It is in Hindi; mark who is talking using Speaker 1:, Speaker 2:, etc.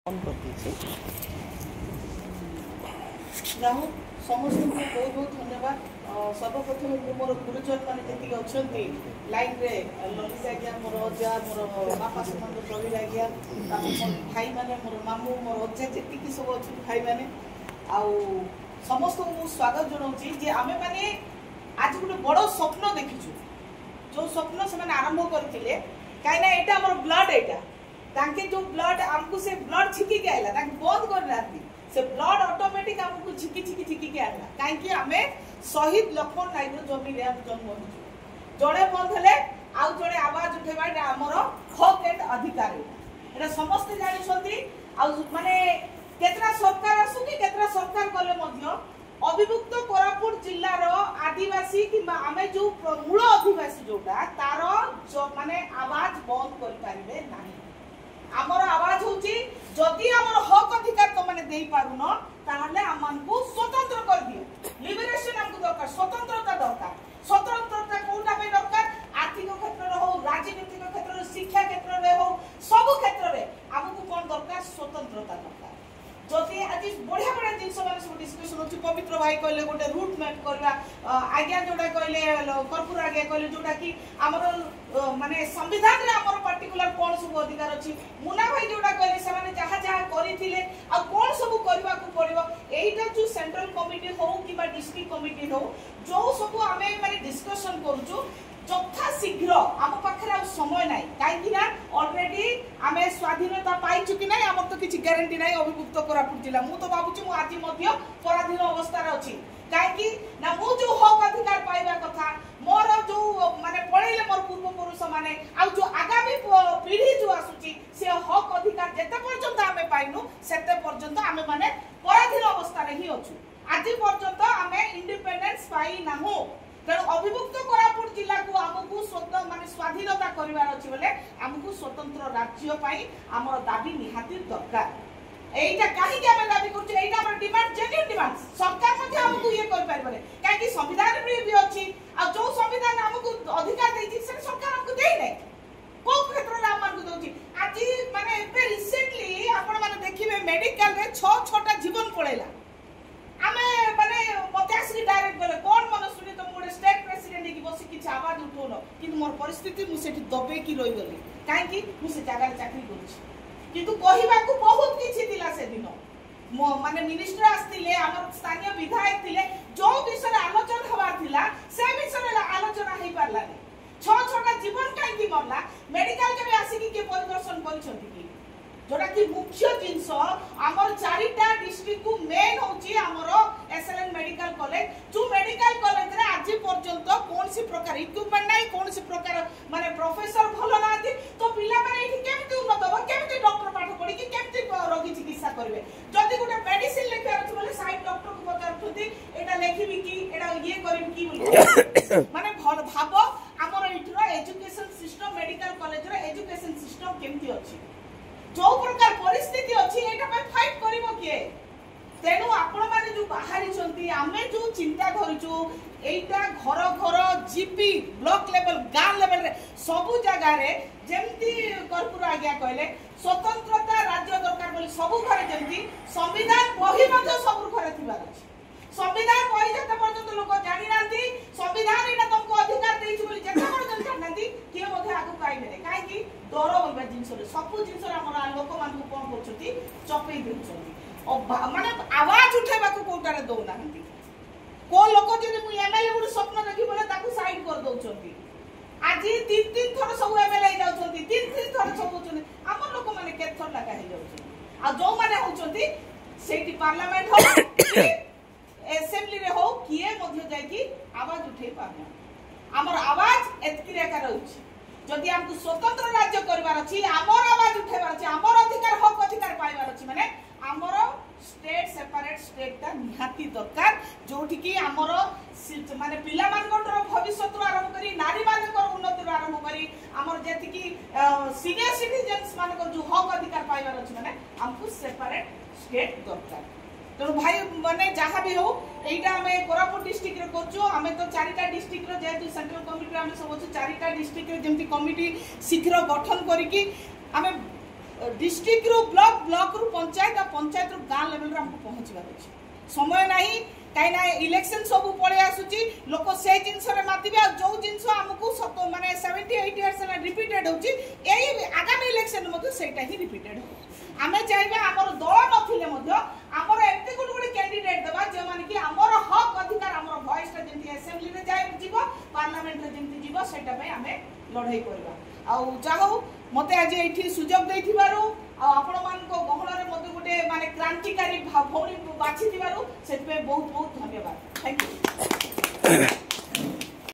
Speaker 1: समस्त को बहुत बहुत धन्यवाद। सर्वप्रथम मोर गुरुजन मैंने जी अच्छा लाइन रे ललित आज्ञा मोर अजा मोर बापा सुमंत प्रवीण आज्ञा भाई मैंने मोर मामू मोर अजा जी सब अच्छे भाई मैंने समस्त को स्वागत जनाऊँगी आम मैंने आज गोटे बड़ स्वप्न देखीचु जो स्वप्न से आरंभ करते कहीं यहाँ ब्लड यहाँ जो ब्लड आमको से ब्लड छिकी के आइला बंद करना से ब्लड ऑटोमेटिक आमको छिकी के आइला कहीं आम शहीद लक्ष्मण नायक जमीन जन्म हो जड़े बंद हेले आउ जड़े आवाज उठेबा आमर हक एंड अधिकार एटा समस्ते जानी माने केतरा सरकार आसु कि केतरा सरकार गले अभिभुक्त कोरापुट जिल्लार आदिवासी किंबा आमे जो मूल आदिवासी जोटा तार माने आवाज बंद कर पारिबे नाही आमर आवाज होची जदि आमर हक अधिकार तो माने देई पारुन ताहले हमनको स्वतंत्र कर दियो लिबरेशन हमको दरकार स्वतंत्रता कोटा पे दरकार आर्थिक क्षेत्र रे हो राजनीतिक क्षेत्र रे शिक्षा क्षेत्र रे हो सब क्षेत्र रे हमको कोन दरकार स्वतंत्रता दरकार जदि आज बढ़िया बढ़िया जिनस माने सब डिस्कशन होची पवित्र भाई कहले गोटे रूट मैप करबा आज्ञा जोडा कहले कर्पूर आज्ञा कहले जोडा कि हमर माने संविधान रे हमर पर्टिकुलर कोन सब अधिकार अछि मुना भाई जोडा कहले से माने जहा जहा करिथिले आ कोन सब करबा को पड़िबो एइटा जो सेंट्रल कमिटी हो किबा डिस्ट्रिक्ट कमिटी हो जो सब आमे माने डिस्कशन करूछु यथा शीघ्र आम पाखे समय ना कहीं अलरेडी आम स्वाधीनता पाइचु कि ना आम तो किसी ग्यारंटी ना अभिभुक्त कोरापुट जिला मु तो भावुँ आज पराधीन अवस्था अच्छी कहीं ना मु जो हक अधिकार पाइबा कथा मोर जो माने पढ़ेले मोर पूर्वपुरुष माने आ जो आगामी पीढ़ी जो आसुची से हक अधिकार जेते पर्यंत आमे पाइनु सेते पर्यंत आमे माने पराधीन अवस्था रे ही अछु आज पर्यंत आमे इंडिपेंडेंस पाई नाहु तेणु अभिभुक्त कोरापुट जिला को आमको स्वतंत्र माने स्वाधीनता करिवार अछि बोले आमको स्वतंत्र राज्य पाई हमर दाबी निहाती दरकार एइटा काहे के हम दाबी करछु एइटा हमर डिमांड जेन्युइन डिमांड सरकार मध्ये हमको ये कर पाइबले काहे कि संविधान भी अछि आ जो संविधान हमको अधिकार देछि से सरकार हमको देइ नै को क्षेत्र रे हमको दोछि आज माने ए रिसेंटली आपण माने देखिबे मेडिकल रे 6 जीवन पळेला आमे माने मते आसी डायरेक्ट बोले कोन मन सुनी तुम गोटे स्टेट प्रेसिडेंट की बसी किछ आवाज उठोन किंतु मोर परिस्थिति मु सेठी दबे की रहि गली काहे कि मु से जगह चाकरी करछि किंतु कहिबा को बहुत किछि दिला से दिन माने मिनिस्टर आस्तिले हमर स्थानीय विधायक थिले जो विषय आलोचना हवार थिला से विषय आलोचना हेइ पारलानी 6 जीवन काहे कि मरला मेडिकल के आसी के परिदर्शन करिसंती कि जोटा कि मुख्य जिनस आमर 4टा डिस्ट्रिक्ट को मेन होची आमर एसएलएन मेडिकल कॉलेज जो मेडिकल कॉलेज रे आज पर्यंत कोन सी प्रकार इक्विपमेंट नाही कोन सी प्रकार माने प्रोफेसर भलो नाथि तो पिला माने एठी केमति उन्नत हो केमति डॉक्टर पाठ पढी कि केमति रोगी चिकित्सा करबे जदी गुटे मेडिसिन लेखा अछि बोले साइड डॉक्टर को पचारथुती एटा लेखिबी कि एटा ये करिम कि बोले माने भाबो आमर एठरो एजुकेशन सिस्टम मेडिकल कॉलेज रे एजुकेशन सिस्टम केमति अछि जो प्रकार परिस्थिति अछि एटा पे फाइट करिवो के तेनु आपण माने जो बाहरी चंती आमे जो चिंता धरिचु एटा घर घर जीपी ब्लॉक लेवल गांव लेवल रे सब जगह रे जेमती कर्पूर आज्ञा कहले स्वतंत्रता राज्य दरकार बोली सब घरे जेमती संविधान बही मते सब घरे थिबार अछि संविधान बही जते पर्यंत लोक जानि नांती संविधान एटा तुमको अधिकार देइछु बोली जते पर्यंत जानि नांती के मध्ये आगु पाइबे काहे कि डर बोलबा जिंस रे सब जिंस रे हमर लोक मान को कोन करछथि चपई देउछथि माने आवाज उठेबा को कोटारे दो नांती को लोक जने मु एमएलए गुड स्वप्न देखि बोले ताकू साइड कर दउछथि आज 3 थर सब एमएलए जाउछथि 3 थर सब होछथि हमर लोक माने केथर लगा हे जाउछथि आ जो माने होछथि सेठी पार्लियामेंट हो असेंबली रे हो किए मध्ये जाय कि आवाज उठे पाबना हमर आवाज एतकी रेखा रहउछि जदि हमको स्वतंत्र राज्य करबार अछि हमर आवाज उठेबार अछि हमर अधिकार हक अधिकार पाइबार अछि माने हमर स्टेट सेपरेट स्टेट ता निहाती दरकार जोठी कि हमर माने पिला मानकर भविष्य तो आरंभ करी नारी मानकर उन्नति आरंभ करी हमर जेति कि सीनियर सिटीजन्स मानकर जो हक अधिकार पाइबार अछि माने हमको सेपरेट स्टेट दरकार तो भाई माने जहाँ भी हो एटा हमें कोरापुट डिस्ट्रिक्ट रे करछु हमें तो 4टा डिस्ट्रिक्ट रे जेतु सेंट्रल कमिटी हमें सब 4टा डिस्ट्रिक्ट रे जेमति कमिटी शीघ्र गठन करी कि हमें डिस्ट्रिक्ट रु ब्लॉक ब्लॉक रु पंचायत और पंचायत रु गाँ लेवल रे हमको पहुंचबार अछि समय नहीं कहीं इलेक्शन सब पड़े आसूची लोक से जिनस मातिबे जो जिनस आमको माने 70-80 इयर्स रिपीटेड होची एई आगामी इलेक्शन मध्ये सेटा ही रिपीटेड हो आमे चाहबा हमर दल नथिले मध्ये हमर एते गुड गुड कैंडिडेट देबा जे माने कि हमर हक अधिकार हमर वॉइस ता जेंति असेंबली रे जाय जीवो पार्लियामेंट रे जेंति जीवो सेटा पे हमें लड़ाई करबा आ चाहो मते आज एठी सुजोग दैथिबारु आ आपण मान को गहन रे मते गुटे माने क्रांतिकारी भौणी बाछि दिबारु सेत पे बहुत बहुत धन्यवाद थैंक यू